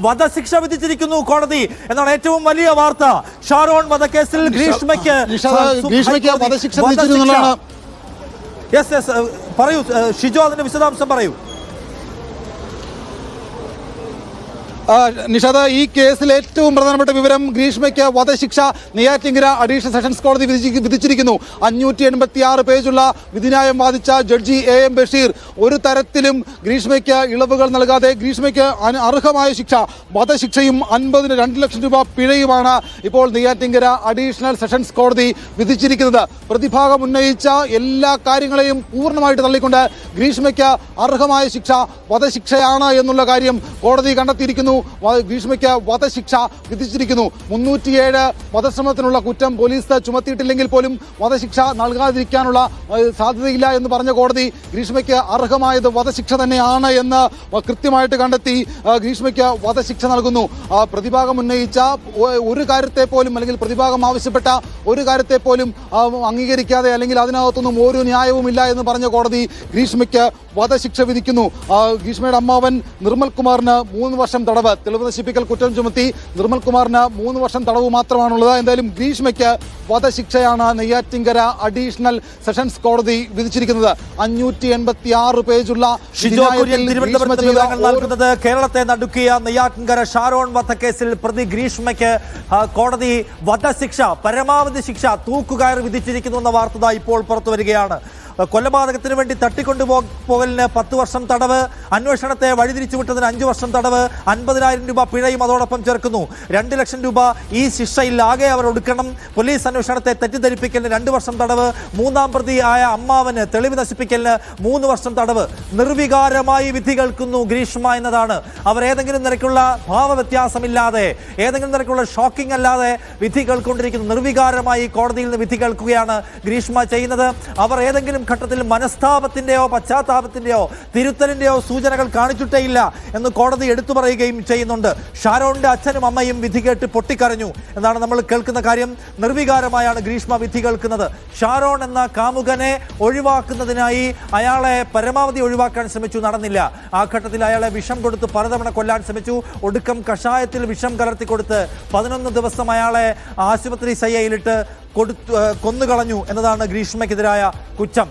വധശിക്ഷ വിധിച്ചിരിക്കുന്നു കോടതി എന്നാണ് ഏറ്റവും വലിയ വാർത്ത. ഷാരോൺ വധക്കേസിൽ ഗ്രീഷ്മയ്ക്ക് വധശിക്ഷ വിധിച്ചിരുന്നതാണ്. പറയൂ ഷിജോ, അതിന്റെ വിശദാംശം പറയൂ. നിഷാദ്, ഈ കേസിൽ ഏറ്റവും പ്രധാനപ്പെട്ട വിവരം, ഗ്രീഷ്മയ്ക്ക് വധശിക്ഷ നെയ്യാറ്റിൻകര അഡീഷണൽ സെഷൻസ് കോടതി വിധിച്ചിരിക്കുന്നു. 586 പേജുള്ള വിധിന്യായം വാദിച്ച ജഡ്ജി AM ബഷീർ ഒരു തരത്തിലും ഗ്രീഷ്മയ്ക്ക് ഇളവുകൾ നൽകാതെ ഗ്രീഷ്മയ്ക്ക് അർഹമായ ശിക്ഷ വധശിക്ഷയും 2 ലക്ഷം രൂപ പിഴയുമാണ് ഇപ്പോൾ നെയ്യാറ്റിൻകര അഡീഷണൽ സെഷൻസ് കോടതി വിധിച്ചിരിക്കുന്നത്. പ്രതിഭാഗം ഉന്നയിച്ച എല്ലാ കാര്യങ്ങളെയും പൂർണ്ണമായിട്ട് തള്ളിക്കൊണ്ട് ഗ്രീഷ്മയ്ക്ക് അർഹമായ ശിക്ഷ വധശിക്ഷയാണ് എന്നുള്ള കാര്യം കോടതി കണ്ടെത്തിയിരിക്കുന്നു. ഗ്രീഷ്മയ്ക്ക് വധശിക്ഷ വിധിച്ചിരിക്കുന്നു. 307 വധശ്രമത്തിനുള്ള കുറ്റം പോലീസ് ചുമത്തിയിട്ടില്ലെങ്കിൽ പോലും വധശിക്ഷ നൽകാതിരിക്കാനുള്ള സാധ്യതയില്ല എന്ന് പറഞ്ഞ കോടതി ഗ്രീഷ്മയ്ക്ക് അർഹമായത് വധശിക്ഷ തന്നെയാണ് എന്ന് കൃത്യമായിട്ട് കണ്ടെത്തി ഗ്രീഷ്മയ്ക്ക് വധശിക്ഷ നൽകുന്നു. പ്രതിഭാഗം ഉന്നയിച്ച ഒരു കാര്യത്തെ പോലും, അല്ലെങ്കിൽ പ്രതിഭാഗം ആവശ്യപ്പെട്ട ഒരു കാര്യത്തെ പോലും അംഗീകരിക്കാതെ, അല്ലെങ്കിൽ അതിനകത്തൊന്നും ഒരു ന്യായവുമില്ല എന്ന് പറഞ്ഞ കോടതി ഗ്രീഷ്മയ്ക്ക് വധശിക്ഷ വിധിക്കുന്നു. ഗ്രീഷ്മയുടെ അമ്മാവൻ നിർമ്മൽ കുമാറിന് 3 വർഷം തടവ്, തെളിവ് നശിപ്പിക്കൽ കുറ്റം ചുമത്തി നിർമ്മൽ കുമാറിന് 3 വർഷം തടവ് മാത്രമാണുള്ളത്. എന്തായാലും ഗ്രീഷ്മയ്ക്ക് വധശിക്ഷയാണ് നെയ്യാറ്റിൻകര അഡീഷണൽ സെഷൻസ് കോടതി വിധിച്ചിരിക്കുന്നത്. 586 പേജുള്ള നൽകുന്നത്. കേരളത്തെ നടുക്കിയ നെയ്യാറ്റിൻകര ഷാരോൺ വധക്കേസിൽ പ്രതി ഗ്രീഷ്മയ്ക്ക് കോടതി വധശിക്ഷ, പരമാവധി ശിക്ഷ തൂക്കുകയർ വിധിച്ചിരിക്കുന്നു എന്ന വാർത്ത ഇപ്പോൾ പുറത്തു വരികയാണ്. കൊലപാതകത്തിന് വേണ്ടി തട്ടിക്കൊണ്ടുപോകലിന് 10 വർഷം തടവ്, അന്വേഷണത്തെ വഴിതിരിച്ചുവിട്ടതിന് 5 വർഷം തടവ്, 50,000 രൂപ പിഴയും അതോടൊപ്പം ചേർക്കുന്നു. 2 ലക്ഷം രൂപ ഈ ശിക്ഷയിൽ ആകെ അവർ ഒടുക്കണം. പോലീസ് അന്വേഷണത്തെ തെറ്റിദ്ധരിപ്പിക്കലിന് 2 വർഷം തടവ്, 3-ാം പ്രതി ആയ അമ്മാവന് തെളിവ് നശിപ്പിക്കലിന് 3 വർഷം തടവ്. നിർവികാരമായി വിധി കേൾക്കുന്നു ഗ്രീഷ്മ എന്നതാണ്. അവർ ഏതെങ്കിലും നിരക്കുള്ള ഭാവവ്യത്യാസമില്ലാതെ, ഏതെങ്കിലും നിരക്കുള്ള ഷോക്കിംഗ് അല്ലാതെ വിധി കേൾക്കൊണ്ടിരിക്കുന്നു. നിർവികാരമായി കോടതിയിൽ നിന്ന് വിധി കേൾക്കുകയാണ് ഗ്രീഷ്മ ചെയ്യുന്നത്. അവർ ഏതെങ്കിലും ഘട്ടത്തിൽ മനസ്താപത്തിന്റെയോ പശ്ചാത്താപത്തിന്റെയോ തിരുത്തലിന്റെയോ സൂചനകൾ കാണിച്ചിട്ടേയില്ല എന്ന് കോടതി എടുത്തു പറയുകയും ചെയ്യുന്നുണ്ട്. ഷാരോണിന്റെ അച്ഛനും അമ്മയും വിധി കേട്ട് പൊട്ടിക്കരഞ്ഞു എന്നാണ് നമ്മൾ കേൾക്കുന്ന കാര്യം. നിർവികാരമായാണ് ഗ്രീഷ്മ വിധി കേൾക്കുന്നത്. ഷാരോൺ എന്ന കാമുകനെ ഒഴിവാക്കുന്നതിനായി അയാളെ പരമാവധി ഒഴിവാക്കാൻ ശ്രമിച്ചു, നടന്നില്ല. ആ ഘട്ടത്തിൽ അയാളെ വിഷം കൊടുത്ത് പലതവണ കൊല്ലാൻ ശ്രമിച്ചു. ഒടുക്കം കഷായത്തിൽ വിഷം കലർത്തി കൊടുത്ത് 11 ദിവസം അയാളെ ആശുപത്രി ശയ്യയിലിട്ട് കൊന്നുകളഞ്ഞു എന്നതാണ് ഗ്രീഷ്മയ്ക്കെതിരായ കുറ്റം.